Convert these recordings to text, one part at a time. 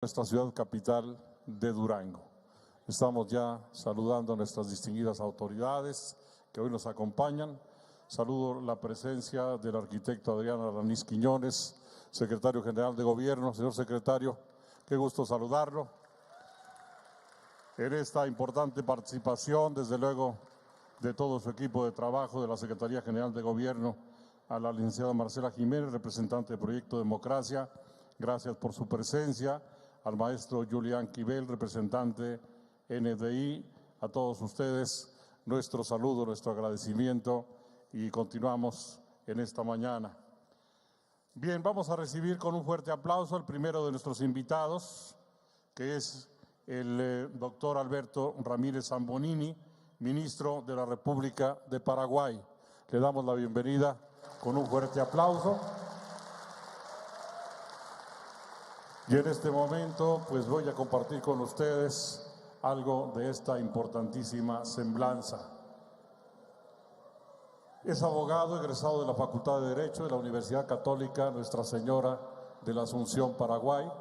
Nuestra ciudad capital de Durango. Estamos ya saludando a nuestras distinguidas autoridades que hoy nos acompañan. Saludo la presencia del arquitecto Adrián Alanís Quiñones, secretario general de Gobierno. Señor secretario, qué gusto saludarlo. En esta importante participación, desde luego, de todo su equipo de trabajo de la Secretaría General de Gobierno, a la licenciada Marcela Jiménez, representante del Proyecto Democracia, gracias por su presencia. Al maestro Julián Quibel, representante NDI, a todos ustedes, nuestro saludo, nuestro agradecimiento y continuamos en esta mañana. Bien, vamos a recibir con un fuerte aplauso al primero de nuestros invitados, que es el doctor Alberto Ramírez Zambonini, ministro de la República de Paraguay. Le damos la bienvenida con un fuerte aplauso. Y en este momento, pues voy a compartir con ustedes algo de esta importantísima semblanza. Es abogado egresado de la Facultad de Derecho de la Universidad Católica Nuestra Señora de la Asunción, Paraguay,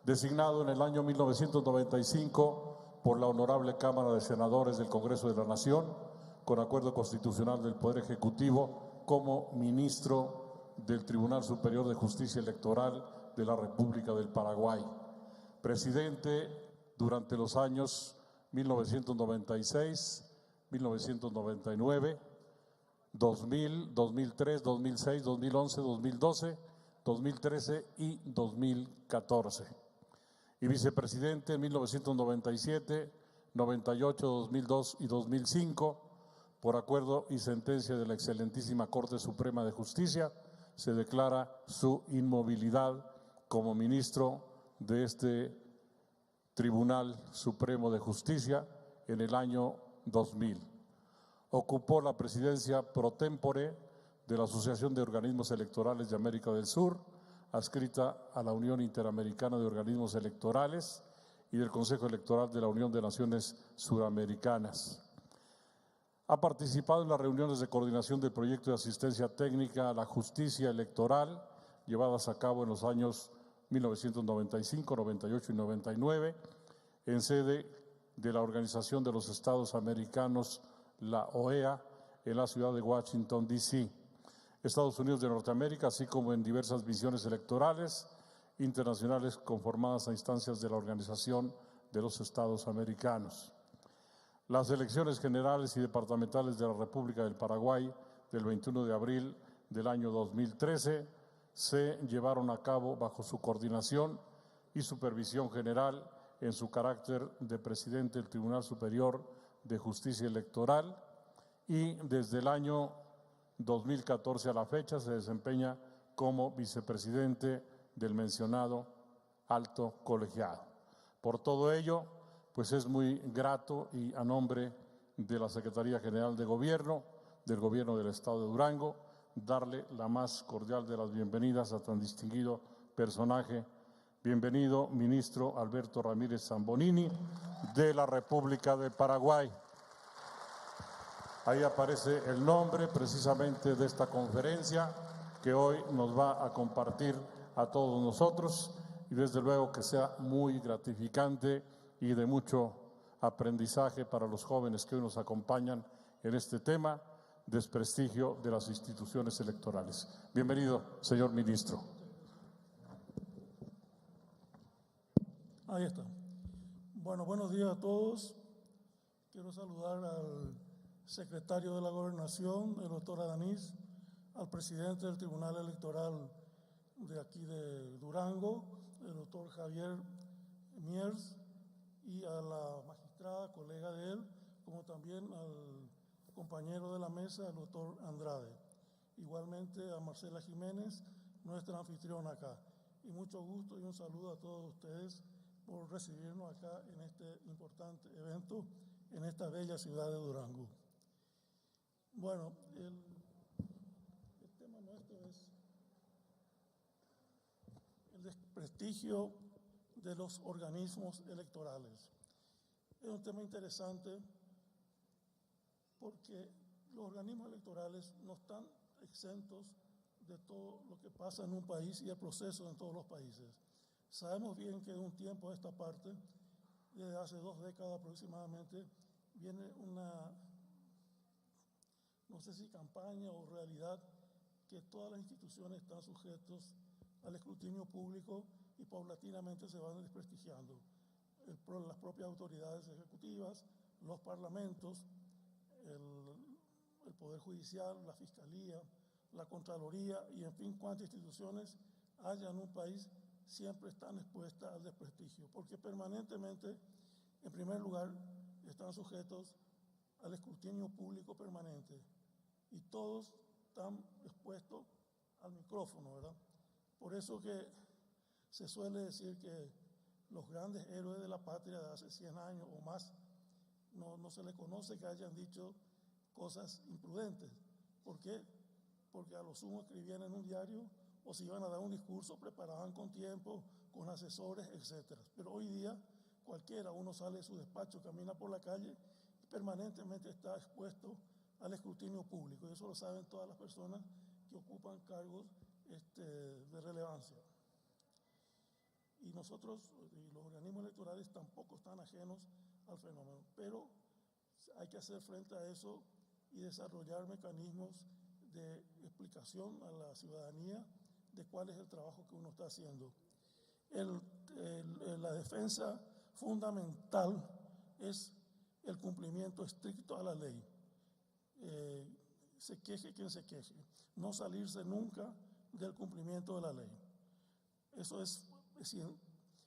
designado en el año 1995 por la Honorable Cámara de Senadores del Congreso de la Nación, con acuerdo constitucional del Poder Ejecutivo, como ministro del Tribunal Superior de Justicia Electoral de la República del Paraguay. Presidente durante los años 1996, 1999, 2000, 2003, 2006, 2011, 2012, 2013 y 2014. Y vicepresidente en 1997, 98, 2002 y 2005, por acuerdo y sentencia de la excelentísima Corte Suprema de Justicia, se declara su inmovilidad como ministro de este Tribunal Supremo de Justicia en el año 2000. Ocupó la presidencia pro tempore de la Asociación de Organismos Electorales de América del Sur, adscrita a la Unión Interamericana de Organismos Electorales y del Consejo Electoral de la Unión de Naciones Suramericanas. Ha participado en las reuniones de coordinación del proyecto de asistencia técnica a la justicia electoral llevadas a cabo en los años 1995, 98 y 99, en sede de la Organización de los Estados Americanos, la OEA, en la ciudad de Washington, D.C., Estados Unidos de Norteamérica, así como en diversas misiones electorales internacionales conformadas a instancias de la Organización de los Estados Americanos. Las elecciones generales y departamentales de la República del Paraguay del 21 de abril del año 2013 se llevaron a cabo bajo su coordinación y supervisión general en su carácter de presidente del Tribunal Superior de Justicia Electoral y desde el año 2014 a la fecha se desempeña como vicepresidente del mencionado alto colegiado. Por todo ello, pues es muy grato y a nombre de la Secretaría General de Gobierno, del Gobierno del Estado de Durango, darle la más cordial de las bienvenidas a tan distinguido personaje. Bienvenido, ministro Alberto Ramírez Zambonini, de la República de Paraguay. Ahí aparece el nombre precisamente de esta conferencia que hoy nos va a compartir a todos nosotros y desde luego que sea muy gratificante y de mucho aprendizaje para los jóvenes que hoy nos acompañan en este tema: desprestigio de las instituciones electorales. Bienvenido, señor ministro. Ahí está. Bueno, buenos días a todos. Quiero saludar al secretario de la Gobernación, el doctor Alanís, al presidente del Tribunal Electoral de aquí de Durango, el doctor Javier Miers, y a la magistrada, colega de él, como también al compañero de la mesa, el doctor Andrade. Igualmente a Marcela Jiménez, nuestra anfitriona acá. Y mucho gusto y un saludo a todos ustedes por recibirnos acá en este importante evento en esta bella ciudad de Durango. Bueno, el tema nuestro es el desprestigio de los organismos electorales. Es un tema interesante porque los organismos electorales no están exentos de todo lo que pasa en un país y el proceso en todos los países. Sabemos bien que de un tiempo a esta parte, desde hace 2 décadas aproximadamente, viene una, no sé si campaña o realidad, que todas las instituciones están sujetas al escrutinio público y paulatinamente se van desprestigiando. Las propias autoridades ejecutivas, los parlamentos, el Poder Judicial, la Fiscalía, la Contraloría y en fin cuantas instituciones haya en un país siempre están expuestas al desprestigio, porque permanentemente, en primer lugar, están sujetos al escrutinio público permanente y todos están expuestos al micrófono, ¿verdad? Por eso que se suele decir que los grandes héroes de la patria de hace 100 años o más no se les conoce que hayan dicho cosas imprudentes. ¿Por qué? Porque a lo sumo escribían en un diario o si iban a dar un discurso preparaban con tiempo, con asesores, etc. Pero hoy día cualquiera, uno sale de su despacho, camina por la calle y permanentemente está expuesto al escrutinio público. Y eso lo saben todas las personas que ocupan cargos de relevancia. Y nosotros y los organismos electorales tampoco están ajenos al fenómeno, pero hay que hacer frente a eso y desarrollar mecanismos de explicación a la ciudadanía de cuál es el trabajo que uno está haciendo. La defensa fundamental es el cumplimiento estricto a la ley. Se queje quien se queje, no salirse nunca del cumplimiento de la ley. Eso es decir,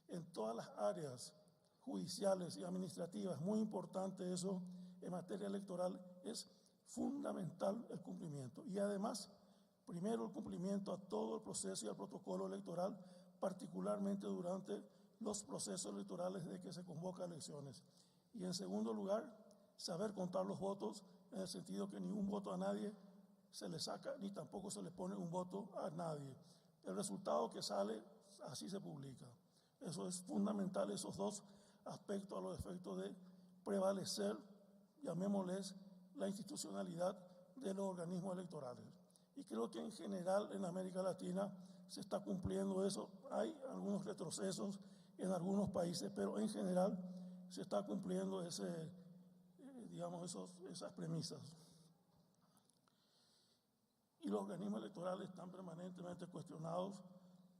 en todas las áreas judiciales y administrativas, muy importante eso en materia electoral, es fundamental el cumplimiento. Y además, primero el cumplimiento a todo el proceso y al protocolo electoral, particularmente durante los procesos electorales de que se convoca elecciones. Y en segundo lugar, saber contar los votos en el sentido que ni un voto a nadie se le saca, ni tampoco se le pone un voto a nadie. El resultado que sale, así se publica. Eso es fundamental, esos dos aspectos a los efectos de prevalecer, llamémosles, la institucionalidad de los organismos electorales. Y creo que en general en América Latina se está cumpliendo eso. Hay algunos retrocesos en algunos países, pero en general se está cumpliendo esas premisas. Y los organismos electorales están permanentemente cuestionados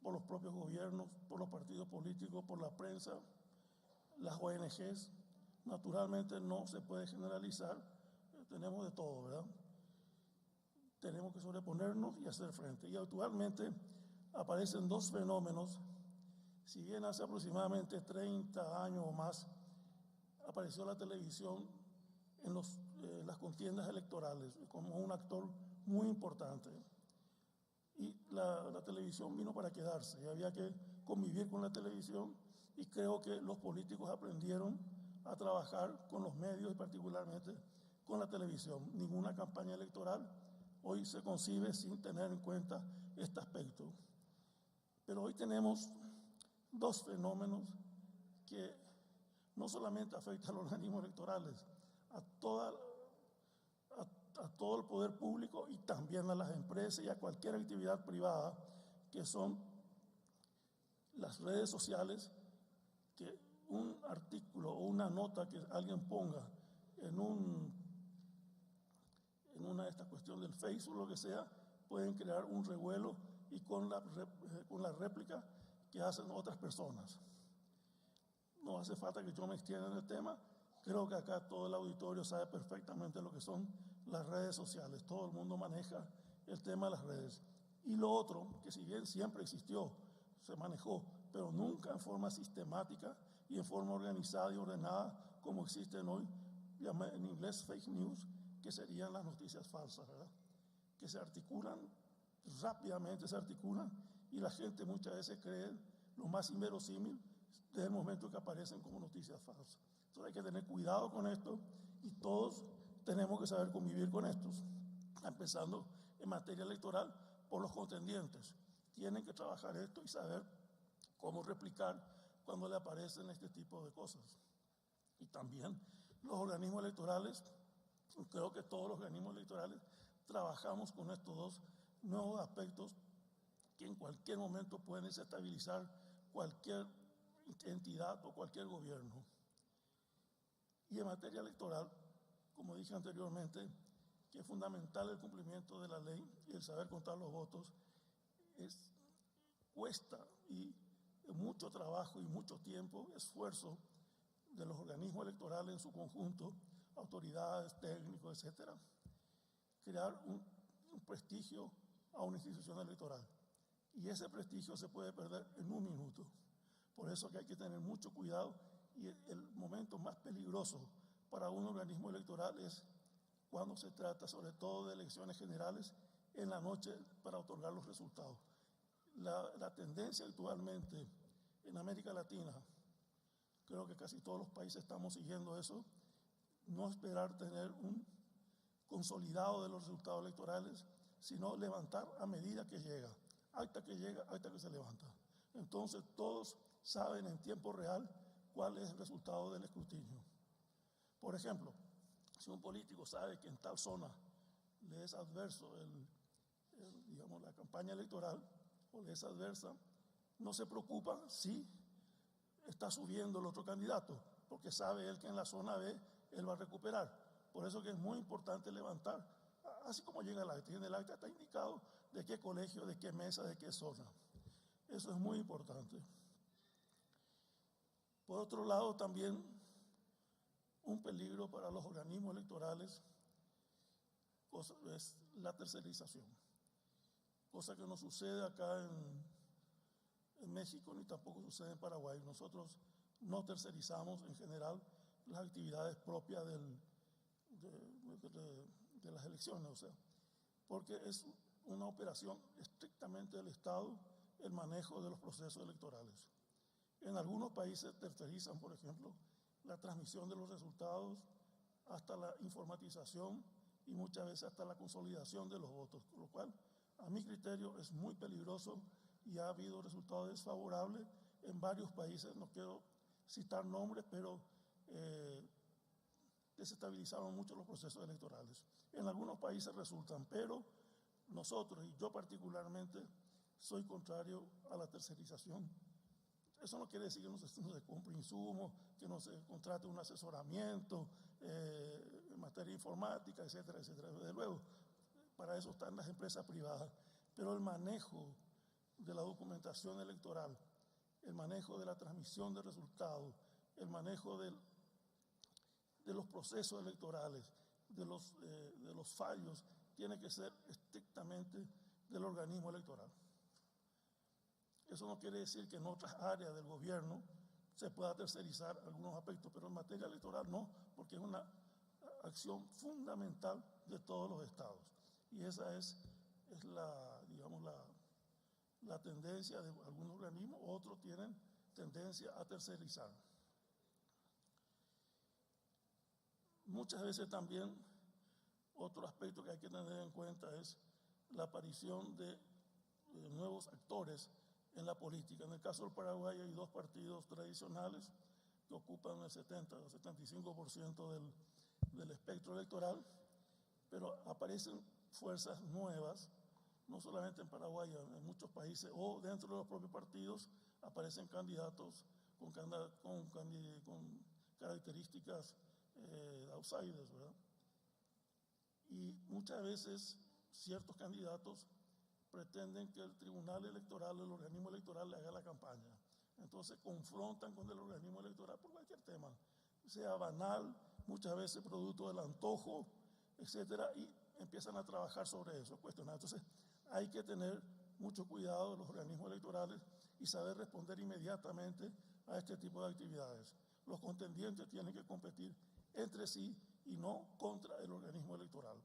por los propios gobiernos, por los partidos políticos, por la prensa, las ONGs. Naturalmente no se puede generalizar, tenemos de todo, ¿verdad? Tenemos que sobreponernos y hacer frente. Y actualmente aparecen dos fenómenos. Si bien hace aproximadamente 30 años o más apareció la televisión en las contiendas electorales como un actor muy importante. Y la televisión vino para quedarse y había que convivir con la televisión y creo que los políticos aprendieron a trabajar con los medios y particularmente con la televisión. Ninguna campaña electoral hoy se concibe sin tener en cuenta este aspecto. Pero hoy tenemos dos fenómenos que no solamente afectan a los organismos electorales, a todo el poder público y también a las empresas y a cualquier actividad privada, que son las redes sociales, que un artículo o una nota que alguien ponga en una de estas cuestiones del Facebook o lo que sea, pueden crear un revuelo y con la réplica que hacen otras personas. No hace falta que yo me extienda en el tema. Creo que acá todo el auditorio sabe perfectamente lo que son las redes sociales. Todo el mundo maneja el tema de las redes. Y lo otro, que si bien siempre existió, se manejó, pero nunca en forma sistemática y en forma organizada y ordenada como existen hoy, en inglés fake news, que serían las noticias falsas, ¿verdad? Que se articulan, rápidamente se articulan y la gente muchas veces cree lo más inverosímil desde el momento que aparecen como noticias falsas. Entonces hay que tener cuidado con esto y todos tenemos que saber convivir con estos, empezando en materia electoral por los contendientes. Tienen que trabajar esto y saber cómo replicar cuando le aparecen este tipo de cosas. Y también los organismos electorales, creo que todos los organismos electorales trabajamos con estos dos nuevos aspectos que en cualquier momento pueden desestabilizar cualquier entidad o cualquier gobierno. Y en materia electoral, como dije anteriormente, que es fundamental el cumplimiento de la ley y el saber contar los votos, cuesta y mucho trabajo y mucho tiempo, esfuerzo de los organismos electorales en su conjunto, autoridades, técnicos, etcétera, crear un prestigio a una institución electoral. Y ese prestigio se puede perder en un minuto. Por eso que hay que tener mucho cuidado, y el momento más peligroso para un organismo electoral es cuando se trata sobre todo de elecciones generales en la noche para otorgar los resultados. La tendencia actualmente en América Latina, creo que casi todos los países estamos siguiendo eso, no esperar tener un consolidado de los resultados electorales, sino levantar a medida que llega, acta que se levanta. Entonces todos saben en tiempo real cuál es el resultado del escrutinio. Por ejemplo, si un político sabe que en tal zona le es adverso digamos, la campaña electoral o le es adversa, no se preocupa si está subiendo el otro candidato, porque sabe él que en la zona B él va a recuperar. Por eso que es muy importante levantar, así como llega el acta. Y en el acta está indicado de qué colegio, de qué mesa, de qué zona. Eso es muy importante. Por otro lado, también un peligro para los organismos electorales es la tercerización, cosa que no sucede acá en México ni tampoco sucede en Paraguay. Nosotros no tercerizamos en general las actividades propias de las elecciones, o sea, porque es una operación estrictamente del Estado el manejo de los procesos electorales. En algunos países tercerizan, por ejemplo, la transmisión de los resultados hasta la informatización y muchas veces hasta la consolidación de los votos, con lo cual, a mi criterio, es muy peligroso y ha habido resultados desfavorables en varios países. No quiero citar nombres, pero desestabilizaron mucho los procesos electorales. En algunos países resultan, pero nosotros, y yo particularmente, soy contrario a la tercerización. Eso no quiere decir que no se compre insumos, que no se contrate un asesoramiento en materia informática, etcétera, etcétera. Desde luego, para eso están las empresas privadas. Pero el manejo de la documentación electoral, el manejo de la transmisión de resultados, el manejo de los procesos electorales, de los fallos, tiene que ser estrictamente del organismo electoral. Eso no quiere decir que en otras áreas del gobierno se pueda tercerizar algunos aspectos, pero en materia electoral no, porque es una acción fundamental de todos los estados. Y esa es digamos, la tendencia de algunos organismos, otros tienen tendencia a tercerizar. Muchas veces también otro aspecto que hay que tener en cuenta es la aparición de nuevos actores en la política. En el caso del Paraguay hay dos partidos tradicionales que ocupan el 70 o 75% del espectro electoral, pero aparecen fuerzas nuevas, no solamente en Paraguay, en muchos países, o dentro de los propios partidos aparecen candidatos con características outsiders, ¿verdad? Y muchas veces ciertos candidatos pretenden que el tribunal electoral, el organismo electoral, le haga la campaña. Entonces confrontan con el organismo electoral por cualquier tema, sea banal, muchas veces producto del antojo, etcétera, y empiezan a trabajar sobre eso, cuestionar. Entonces hay que tener mucho cuidado de los organismos electorales y saber responder inmediatamente a este tipo de actividades. Los contendientes tienen que competir entre sí y no contra el organismo electoral.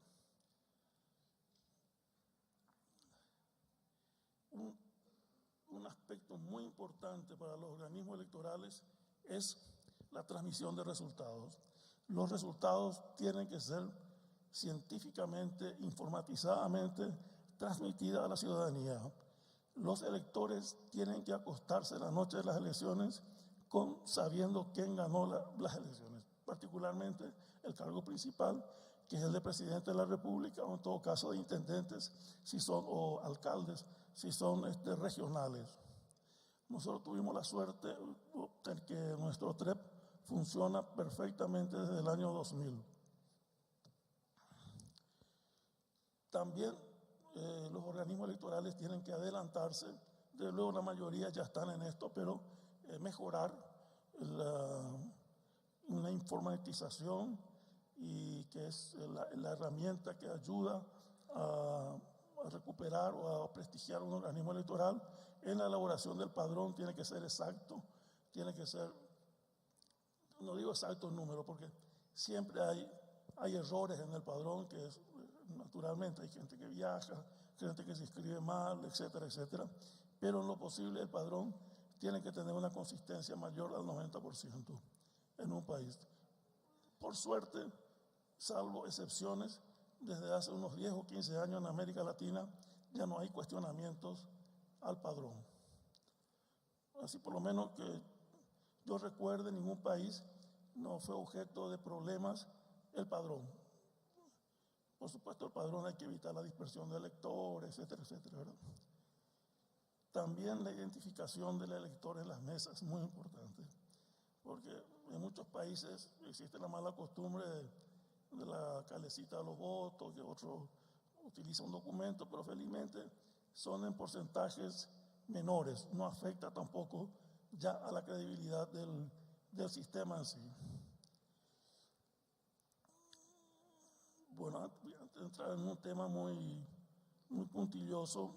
Un aspecto muy importante para los organismos electorales es la transmisión de resultados. Los resultados tienen que ser científicamente, informatizadamente transmitidos a la ciudadanía. Los electores tienen que acostarse la noche de las elecciones sabiendo quién ganó las elecciones, particularmente el cargo principal, que es el de presidente de la República, o en todo caso de intendentes, o alcaldes, si son regionales. Nosotros tuvimos la suerte de que nuestro TREP funciona perfectamente desde el año 2000. También los organismos electorales tienen que adelantarse. Desde luego la mayoría ya están en esto, pero mejorar una informatización, y que es la herramienta que ayuda a recuperar o a prestigiar un organismo electoral. En la elaboración del padrón tiene que ser exacto, tiene que ser, no digo exacto el número, porque siempre hay errores en el padrón, que es, naturalmente hay gente que viaja, gente que se inscribe mal, etcétera, etcétera, pero en lo posible el padrón tiene que tener una consistencia mayor al 90% en un país. Por suerte, salvo excepciones, desde hace unos 10 o 15 años en América Latina ya no hay cuestionamientos al padrón. Así por lo menos que yo recuerde, ningún país no fue objeto de problemas el padrón. Por supuesto, el padrón hay que evitar la dispersión de electores, etcétera, etcétera, ¿verdad? También la identificación del elector en las mesas es muy importante, porque en muchos países existe la mala costumbre de la calecita de los votos, que otro utiliza un documento, pero felizmente son en porcentajes menores, no afecta tampoco ya a la credibilidad del sistema en sí. Bueno, antes de entrar en un tema muy puntilloso,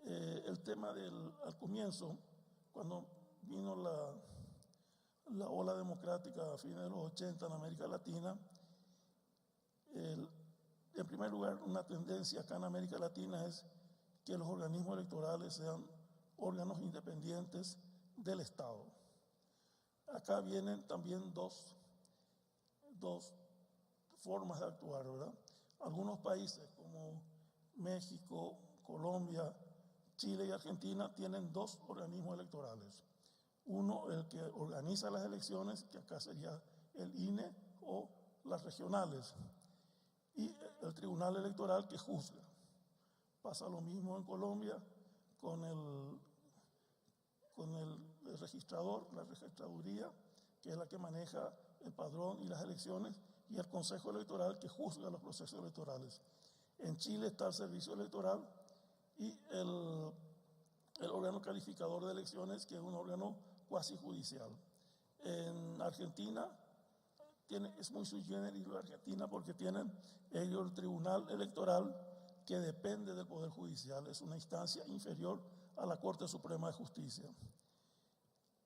el tema al comienzo, cuando vino la ola democrática a fines de los 80 en América Latina, en primer lugar, una tendencia acá en América Latina es que los organismos electorales sean órganos independientes del Estado. Acá vienen también dos formas de actuar, ¿verdad? Algunos países como México, Colombia, Chile y Argentina tienen dos organismos electorales. Uno, el que organiza las elecciones, que acá sería el INE o las regionales, y el Tribunal Electoral, que juzga. Pasa lo mismo en Colombia con el registrador, la registraduría, que es la que maneja el padrón y las elecciones, y el Consejo Electoral, que juzga los procesos electorales. En Chile está el Servicio Electoral y el órgano calificador de elecciones, que es un órgano cuasi judicial. En Argentina es muy sui generis la Argentina, porque tienen ellos el Tribunal Electoral, que depende del Poder Judicial, es una instancia inferior a la Corte Suprema de Justicia.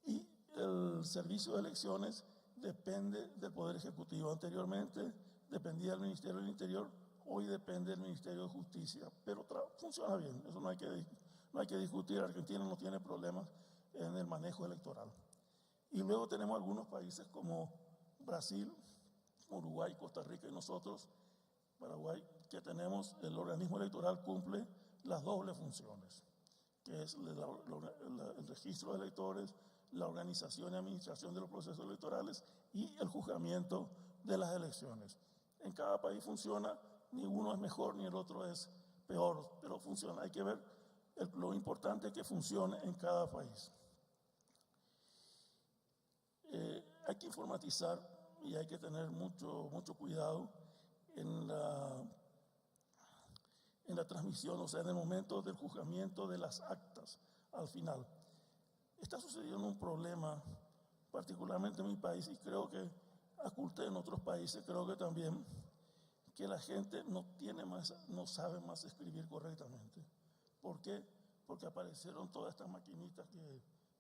Y el Servicio de Elecciones depende del Poder Ejecutivo. Anteriormente dependía del Ministerio del Interior, hoy depende del Ministerio de Justicia, pero funciona bien, eso no hay que discutir. Argentina no tiene problemas en el manejo electoral. Y luego tenemos algunos países como Brasil, Uruguay, Costa Rica y nosotros, Paraguay, que tenemos el organismo electoral cumple las dobles funciones, que es el registro de electores, la organización y administración de los procesos electorales y el juzgamiento de las elecciones. En cada país funciona, ni uno es mejor ni el otro es peor, pero funciona. Hay que ver lo importante es que funcione en cada país. Hay que informatizar y hay que tener mucho cuidado en la transmisión, o sea, en el momento del juzgamiento de las actas al final. Está sucediendo un problema, particularmente en mi país, y creo que oculté en otros países, creo que también, que la gente no sabe más escribir correctamente. ¿Por qué? Porque aparecieron todas estas maquinitas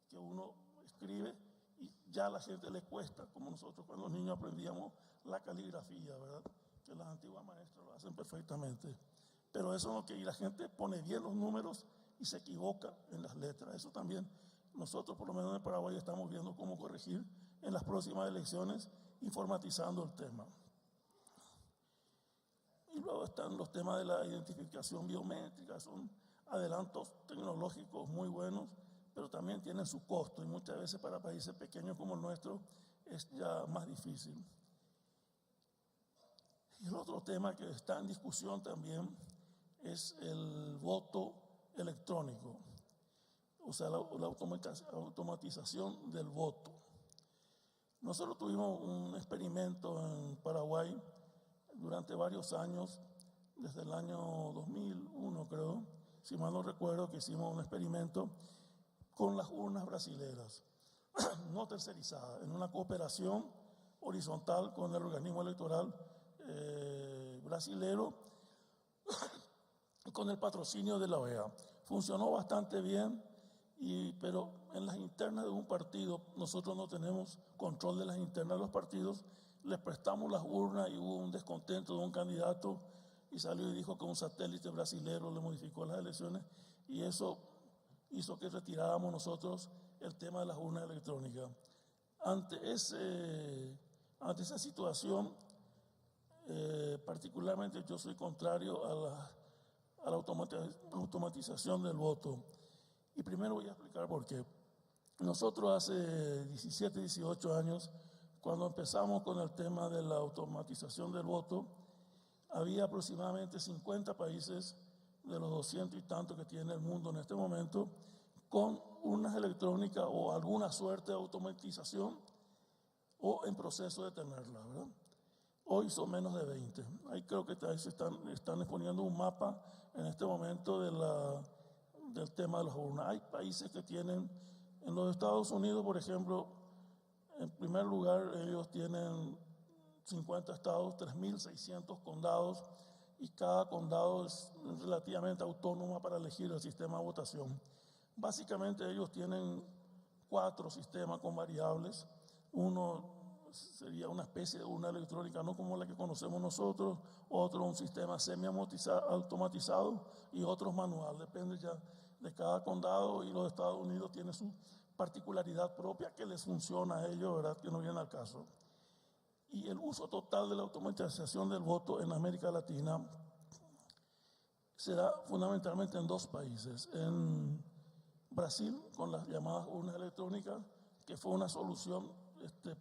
que uno escribe y ya a la gente le cuesta, como nosotros cuando los niños aprendíamos la caligrafía, ¿verdad? Que las antiguas maestras lo hacen perfectamente. Pero eso no, que y la gente pone bien los números y se equivoca en las letras. Eso también nosotros, por lo menos en Paraguay, estamos viendo cómo corregir en las próximas elecciones, informatizando el tema. Y luego están los temas de la identificación biométrica, son adelantos tecnológicos muy buenos, pero también tienen su costo y muchas veces para países pequeños como el nuestro es ya más difícil. Y el otro tema que está en discusión también es el voto electrónico, o sea, la automatización del voto. Nosotros tuvimos un experimento en Paraguay durante varios años, desde el año 2001 creo, si mal no recuerdo, que hicimos un experimento con las urnas brasileras, no tercerizadas, en una cooperación horizontal con el organismo electoral brasilero, con el patrocinio de la OEA. Funcionó bastante bien, pero en las internas de un partido, nosotros no tenemos control de las internas de los partidos, les prestamos las urnas y hubo un descontento de un candidato y salió y dijo que un satélite brasilero le modificó las elecciones y eso hizo que retiráramos nosotros el tema de las urnas electrónicas. Ante esa situación, particularmente yo soy contrario a la automatización del voto. Y primero voy a explicar por qué. Nosotros hace 17, 18 años, cuando empezamos con el tema de la automatización del voto, había aproximadamente 50 países de los 200 y tantos que tiene el mundo en este momento con urnas electrónicas o alguna suerte de automatización o en proceso de tenerla, ¿verdad? Hoy son menos de 20. Ahí creo que se están exponiendo un mapa en este momento del tema de las urnas. Hay países que tienen, en los Estados Unidos, por ejemplo, en primer lugar, ellos tienen 50 estados, 3.600 condados, y cada condado es relativamente autónomo para elegir el sistema de votación. Básicamente ellos tienen 4 sistemas con variables. Uno sería una especie de urna electrónica, no como la que conocemos nosotros, otro un sistema semi-automatizado y otros manual. Depende ya de cada condado, y los Estados Unidos tienen su particularidad propia que les funciona a ellos, ¿verdad? Que no viene al caso. Y el uso total de la automatización del voto en América Latina se da fundamentalmente en 2 países. En Brasil, con las llamadas urnas electrónicas, que fue una solución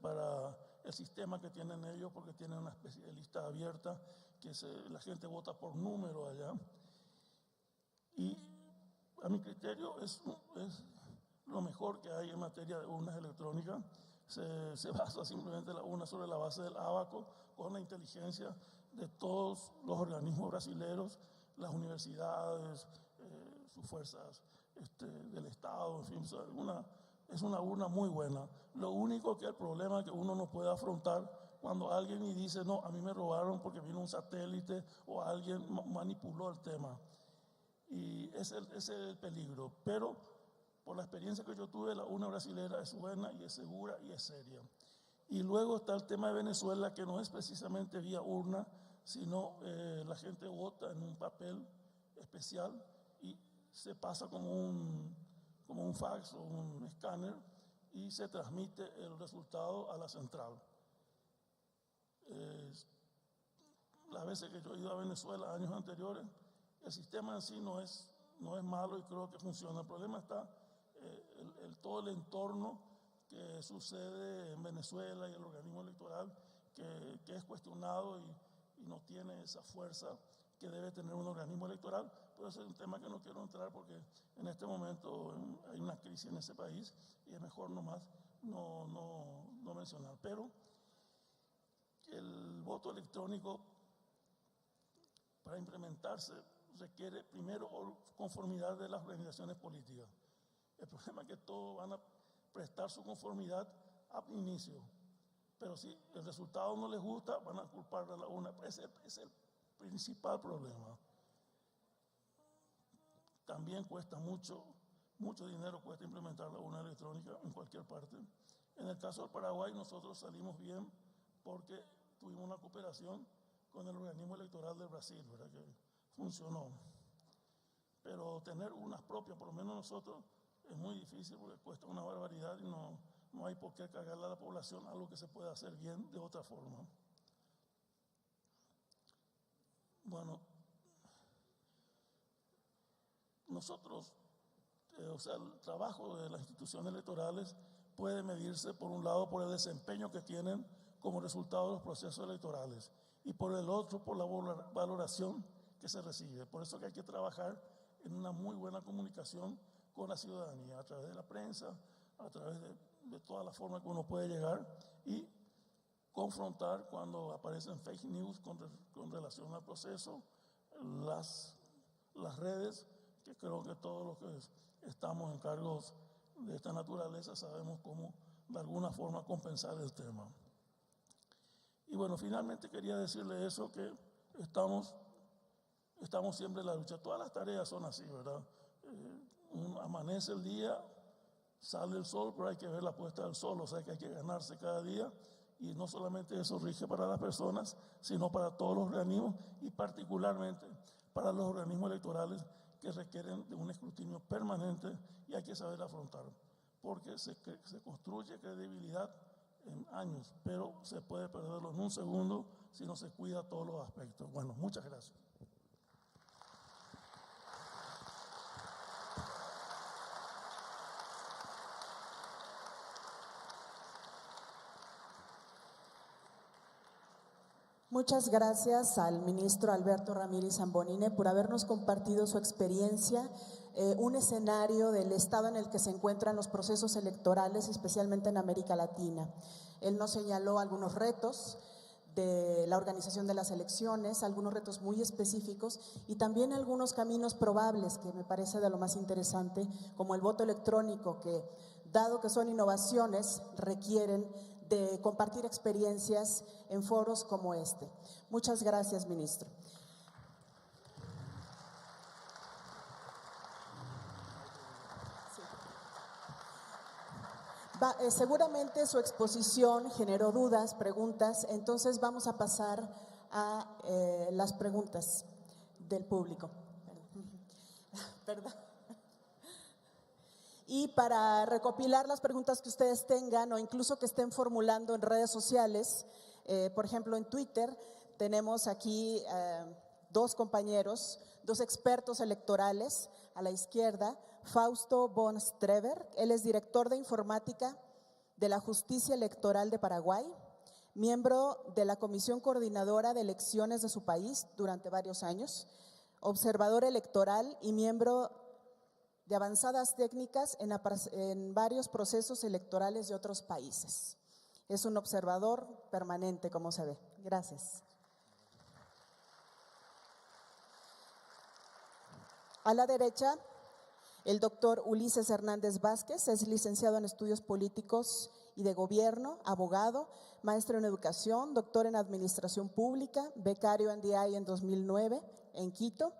para el sistema que tienen ellos, porque tienen una especie de lista abierta, que la gente vota por número allá. Y a mi criterio es lo mejor que hay en materia de urnas electrónicas. Se basa simplemente la urna sobre la base del ábaco, con la inteligencia de todos los organismos brasileños, las universidades, sus fuerzas del Estado, en fin, es una urna muy buena. Lo único que el problema que uno no puede afrontar cuando alguien y dice, no, a mí me robaron porque vino un satélite o alguien manipuló el tema. Y ese es el peligro. Pero por la experiencia que yo tuve, la urna brasilera es buena y es segura y es seria. Y luego está el tema de Venezuela, que no es precisamente vía urna, sino la gente vota en un papel especial y se pasa como un fax o un escáner y se transmite el resultado a la central. Las veces que yo he ido a Venezuela, años anteriores, el sistema en sí no es malo y creo que funciona. El problema está todo el entorno que sucede en Venezuela y el organismo electoral que es cuestionado y no tiene esa fuerza que debe tener un organismo electoral. Pero ese es un tema que no quiero entrar porque en este momento hay una crisis en ese país y es mejor nomás no mencionar. Pero el voto electrónico, para implementarse, requiere primero conformidad de las organizaciones políticas. El problema es que todos van a prestar su conformidad al inicio, pero si el resultado no les gusta, van a culpar a la urna. Ese es el principal problema. También cuesta mucho dinero, cuesta implementar la urna electrónica en cualquier parte. En el caso del Paraguay, nosotros salimos bien porque tuvimos una cooperación con el organismo electoral de Brasil, ¿verdad? Que funcionó. Pero tener urnas propias, por lo menos nosotros, es muy difícil porque cuesta una barbaridad y no hay por qué cargarle a la población algo que se puede hacer bien de otra forma. Bueno, nosotros, el trabajo de las instituciones electorales puede medirse por un lado por el desempeño que tienen como resultado de los procesos electorales y por el otro por la valoración que se recibe. Por eso que hay que trabajar en una muy buena comunicación con la ciudadanía, a través de la prensa, a través de todas las formas que uno puede llegar y confrontar cuando aparecen fake news con relación al proceso, las redes, que creo que todos los que estamos en cargos de esta naturaleza sabemos cómo de alguna forma compensar el tema. Y bueno, finalmente quería decirle eso, que estamos siempre en la lucha. Todas las tareas son así, ¿verdad? Amanece el día, sale el sol, pero hay que ver la puesta del sol, o sea que hay que ganarse cada día. Y no solamente eso rige para las personas, sino para todos los organismos y particularmente para los organismos electorales que requieren de un escrutinio permanente y hay que saber afrontar, porque se construye credibilidad en años, pero se puede perderlo en un segundo si no se cuida todos los aspectos. Bueno, muchas gracias. Muchas gracias al ministro Alberto Ramírez Zambonini por habernos compartido su experiencia, un escenario del estado en el que se encuentran los procesos electorales, especialmente en América Latina. Él nos señaló algunos retos de la organización de las elecciones, algunos retos muy específicos y también algunos caminos probables que me parece de lo más interesante, como el voto electrónico, que dado que son innovaciones, requieren de compartir experiencias en foros como este. Muchas gracias, ministro. Seguramente su exposición generó dudas, preguntas, entonces vamos a pasar a las preguntas del público. Perdón. Y para recopilar las preguntas que ustedes tengan o incluso que estén formulando en redes sociales, por ejemplo en Twitter, tenemos aquí dos compañeros, dos expertos electorales a la izquierda, Fausto von Strever, él es director de informática de la Justicia Electoral de Paraguay, miembro de la Comisión Coordinadora de Elecciones de su país durante varios años, observador electoral y miembro de avanzadas técnicas en varios procesos electorales de otros países. Es un observador permanente, como se ve. Gracias. A la derecha, el doctor Ulises Hernández Vázquez, es licenciado en Estudios Políticos y de Gobierno, abogado, maestro en Educación, doctor en Administración Pública, becario NDI en 2009 en Quito,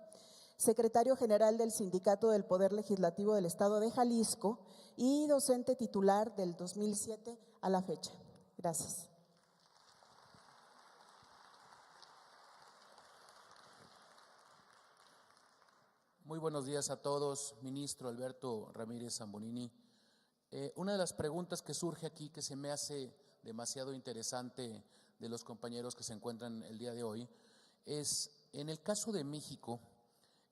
secretario general del Sindicato del Poder Legislativo del Estado de Jalisco y docente titular del 2007 a la fecha. Gracias. Muy buenos días a todos, ministro Alberto Ramírez Zambonini. Una de las preguntas que surge aquí, que se me hace demasiado interesante de los compañeros que se encuentran el día de hoy, es, en el caso de México,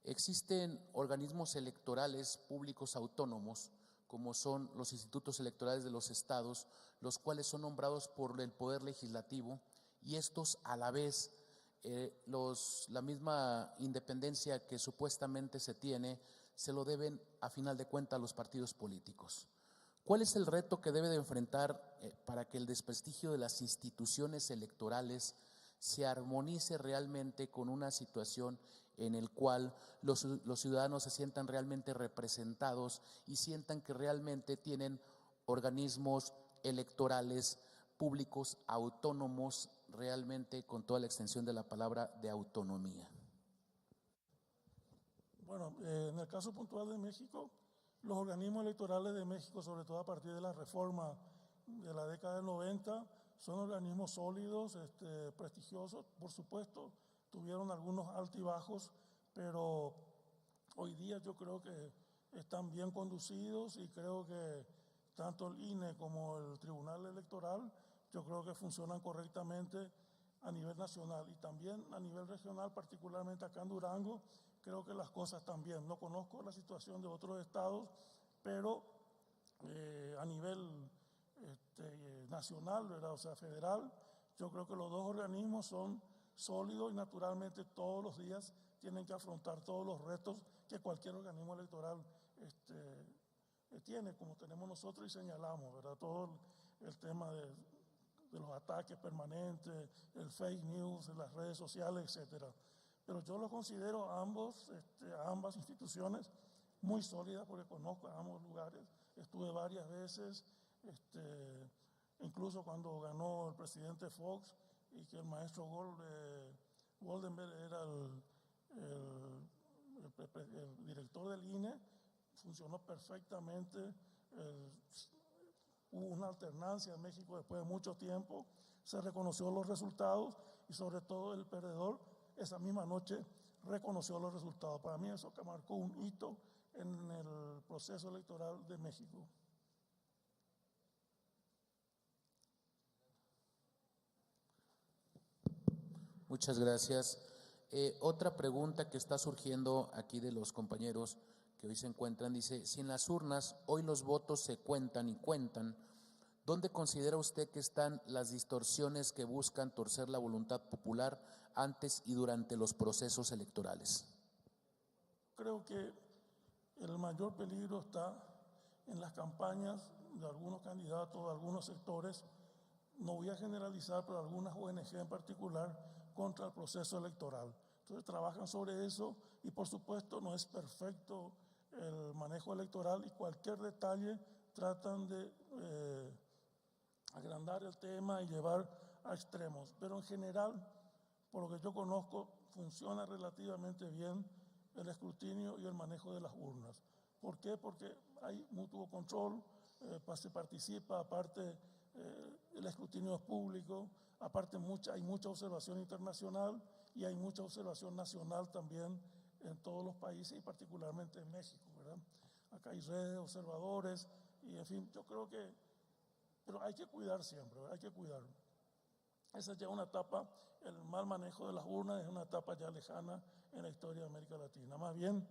existen organismos electorales públicos autónomos, como son los institutos electorales de los estados, los cuales son nombrados por el Poder Legislativo y estos a la vez la misma independencia que supuestamente se tiene, se lo deben a final de cuentas a los partidos políticos. ¿Cuál es el reto que debe de enfrentar para que el desprestigio de las instituciones electorales se armonice realmente con una situación en el cual los ciudadanos se sientan realmente representados y sientan que realmente tienen organismos electorales públicos autónomos, realmente con toda la extensión de la palabra de autonomía? Bueno, en el caso puntual de México, los organismos electorales de México, sobre todo a partir de la reforma de la década del 90, son organismos sólidos, prestigiosos, por supuesto, tuvieron algunos altibajos, pero hoy día yo creo que están bien conducidos y creo que tanto el INE como el Tribunal Electoral, yo creo que funcionan correctamente a nivel nacional y también a nivel regional, particularmente acá en Durango, creo que las cosas están bien. No conozco la situación de otros estados, pero a nivel nacional, ¿verdad? O sea, federal, yo creo que los dos organismos son sólidos y naturalmente todos los días tienen que afrontar todos los retos que cualquier organismo electoral tiene, como tenemos nosotros, y señalamos, ¿verdad? Todo el tema de los ataques permanentes, el fake news, las redes sociales, etcétera. Pero yo lo considero a ambas instituciones muy sólidas, porque conozco a ambos lugares, estuve varias veces, incluso cuando ganó el presidente Fox y que el maestro Goldenberg era el director del INE, funcionó perfectamente. Hubo una alternancia en México después de mucho tiempo, se reconoció los resultados y sobre todo el perdedor esa misma noche reconoció los resultados. Para mí eso que marcó un hito en el proceso electoral de México. Muchas gracias. Otra pregunta que está surgiendo aquí de los compañeros que hoy se encuentran, dice, si en las urnas hoy los votos se cuentan y cuentan, ¿dónde considera usted que están las distorsiones que buscan torcer la voluntad popular antes y durante los procesos electorales? Creo que el mayor peligro está en las campañas de algunos candidatos, de algunos sectores, no voy a generalizar, pero algunas ONG en particular, contra el proceso electoral. Entonces trabajan sobre eso y por supuesto no es perfecto el manejo electoral y cualquier detalle tratan de agrandar el tema y llevar a extremos. Pero en general, por lo que yo conozco, funciona relativamente bien el escrutinio y el manejo de las urnas. ¿Por qué? Porque hay mutuo control, se participa, aparte el escrutinio es público, aparte hay mucha observación internacional y hay mucha observación nacional también en todos los países y particularmente en México, ¿verdad? Acá hay redes de observadores y en fin, yo creo que, pero hay que cuidar siempre, ¿verdad? Hay que cuidar. Esa es ya una etapa, el mal manejo de las urnas es una etapa ya lejana en la historia de América Latina. Más bien,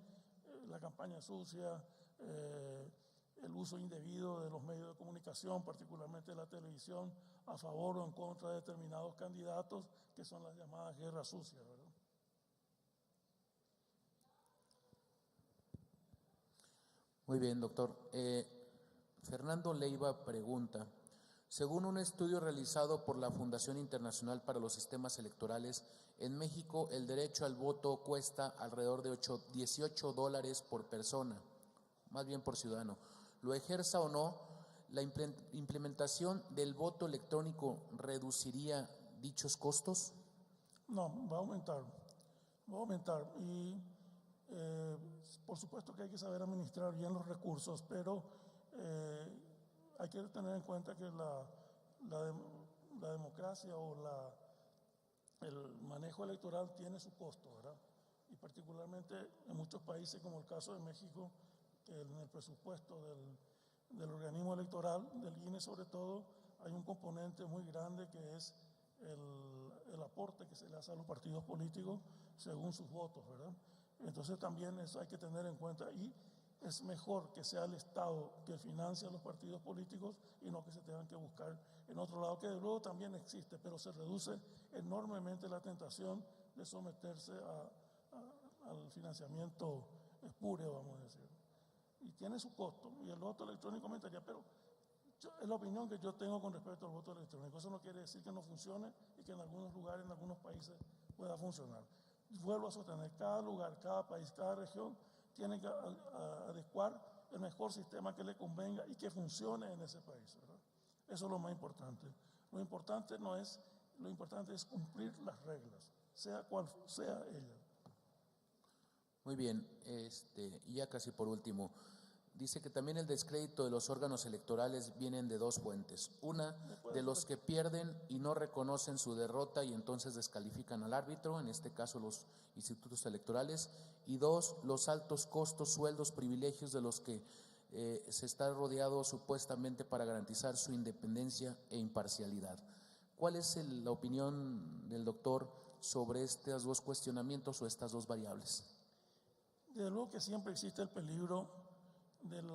la campaña sucia, el uso indebido de los medios de comunicación, particularmente la televisión, a favor o en contra de determinados candidatos, que son las llamadas guerras sucias, ¿verdad? Muy bien, doctor. Fernando Leiva pregunta, según un estudio realizado por la Fundación Internacional para los Sistemas Electorales, en México el derecho al voto cuesta alrededor de $18 por persona, más bien por ciudadano. Lo ejerza o no, ¿la implementación del voto electrónico reduciría dichos costos? No, va a aumentar, y por supuesto que hay que saber administrar bien los recursos, pero hay que tener en cuenta que la democracia o el manejo electoral tiene su costo, ¿verdad? Y particularmente en muchos países, como el caso de México, que en el presupuesto del organismo electoral, del INE sobre todo, hay un componente muy grande que es el aporte que se le hace a los partidos políticos según sus votos, ¿verdad? Entonces también eso hay que tener en cuenta y es mejor que sea el Estado que financie a los partidos políticos y no que se tengan que buscar en otro lado, que de luego también existe, pero se reduce enormemente la tentación de someterse al financiamiento espurio, vamos a decir. Y tiene su costo, y el voto electrónico aumentaría, pero es la opinión que yo tengo con respecto al voto electrónico. Eso no quiere decir que no funcione y que en algunos lugares, en algunos países pueda funcionar. Vuelvo a sostener, cada lugar, cada país, cada región tiene que adecuar el mejor sistema que le convenga y que funcione en ese país, ¿verdad? Eso es lo más importante. Lo importante es cumplir las reglas, sea cual sea ella. Muy bien, y ya casi por último, dice que también el descrédito de los órganos electorales vienen de dos fuentes. Una, de los que pierden y no reconocen su derrota y entonces descalifican al árbitro, en este caso los institutos electorales. Y dos, los altos costos, sueldos, privilegios de los que se está rodeado supuestamente para garantizar su independencia e imparcialidad. ¿Cuál es la opinión del doctor sobre estos dos cuestionamientos o estas dos variables? Desde luego que siempre existe el peligro del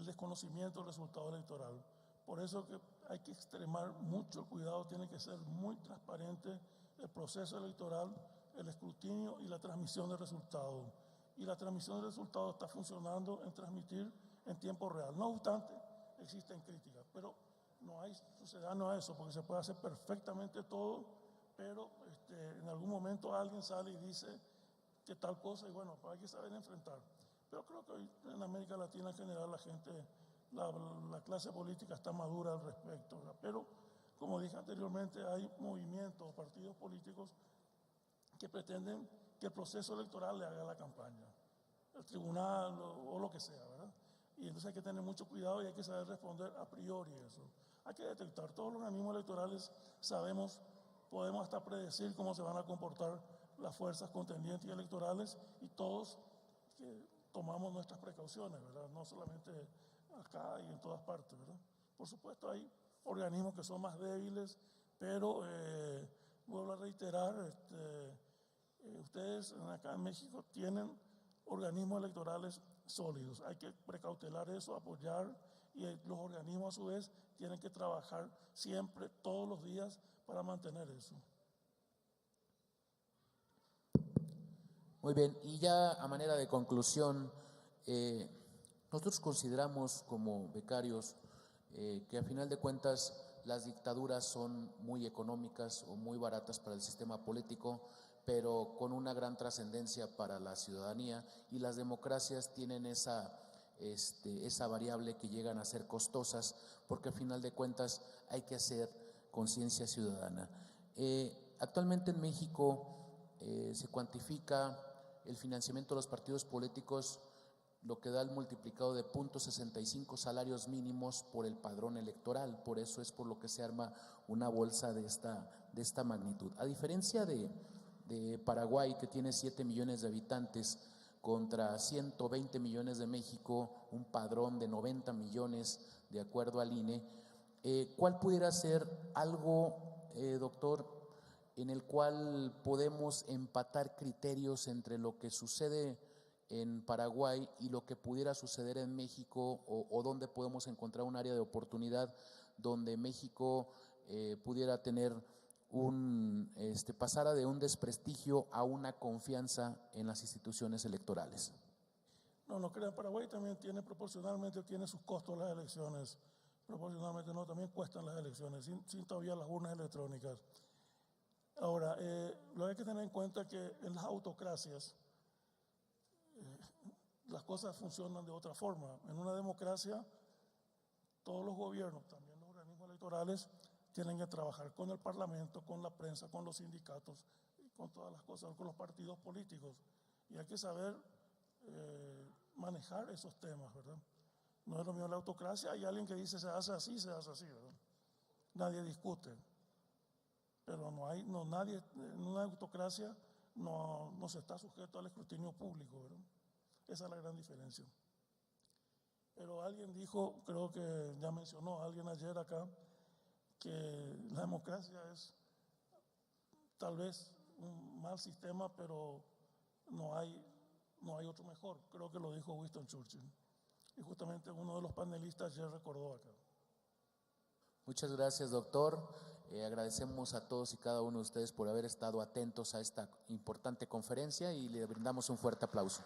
desconocimiento del resultado electoral. Por eso que hay que extremar mucho el cuidado, tiene que ser muy transparente el proceso electoral, el escrutinio y la transmisión de resultados. y la transmisión de resultados está funcionando en transmitir en tiempo real. No obstante, existen críticas, pero no hay sucedáneo a eso, porque se puede hacer perfectamente todo, pero en algún momento alguien sale y dice que tal cosa, y bueno, pues hay que saber enfrentar. Pero creo que hoy en América Latina en general la gente, la clase política está madura al respecto, ¿verdad? Pero, como dije anteriormente, hay movimientos o partidos políticos que pretenden que el proceso electoral le haga la campaña, el tribunal o lo que sea, ¿verdad? Y entonces hay que tener mucho cuidado y hay que saber responder a priori eso. Hay que detectar, todos los organismos electorales sabemos, podemos hasta predecir cómo se van a comportar las fuerzas contendientes y electorales, y todos tomamos nuestras precauciones, ¿verdad? No solamente acá y en todas partes, ¿verdad? Por supuesto hay organismos que son más débiles, pero vuelvo a reiterar, ustedes acá en México tienen organismos electorales sólidos. Hay que precautelar eso, apoyar, y los organismos a su vez tienen que trabajar siempre, todos los días, para mantener eso. Muy bien, y ya a manera de conclusión, nosotros consideramos como becarios que a final de cuentas las dictaduras son muy económicas o muy baratas para el sistema político, pero con una gran trascendencia para la ciudadanía, y las democracias tienen esa variable que llegan a ser costosas, porque a final de cuentas hay que hacer conciencia ciudadana. Actualmente en México se cuantifica el financiamiento de los partidos políticos, lo que da el multiplicado de 0.65 salarios mínimos por el padrón electoral. Por eso es por lo que se arma una bolsa de esta magnitud. A diferencia de Paraguay, que tiene 7 millones de habitantes, contra 120 millones de México, un padrón de 90 millones de acuerdo al INE, ¿cuál pudiera ser algo, doctor, en el cual podemos empatar criterios entre lo que sucede en Paraguay y lo que pudiera suceder en México, o donde podemos encontrar un área de oportunidad donde México pudiera tener pasara de un desprestigio a una confianza en las instituciones electorales? No crean, Paraguay también proporcionalmente tiene sus costos las elecciones, proporcionalmente no, también cuestan las elecciones, sin todavía las urnas electrónicas. Ahora, lo hay que tener en cuenta que en las autocracias las cosas funcionan de otra forma. En una democracia, todos los gobiernos, también los organismos electorales, tienen que trabajar con el Parlamento, con la prensa, con los sindicatos, con todas las cosas, con los partidos políticos. Y hay que saber manejar esos temas, ¿verdad? No es lo mismo la autocracia, hay alguien que dice se hace así, ¿verdad? Nadie discute. Pero nadie, en una autocracia no se está sujeto al escrutinio público, ¿verdad? Esa es la gran diferencia. Pero alguien dijo, creo que ya mencionó alguien ayer acá, que la democracia es tal vez un mal sistema, pero no hay otro mejor. Creo que lo dijo Winston Churchill. Y justamente uno de los panelistas ayer recordó acá. Muchas gracias, doctor. Agradecemos a todos y cada uno de ustedes por haber estado atentos a esta importante conferencia y le brindamos un fuerte aplauso.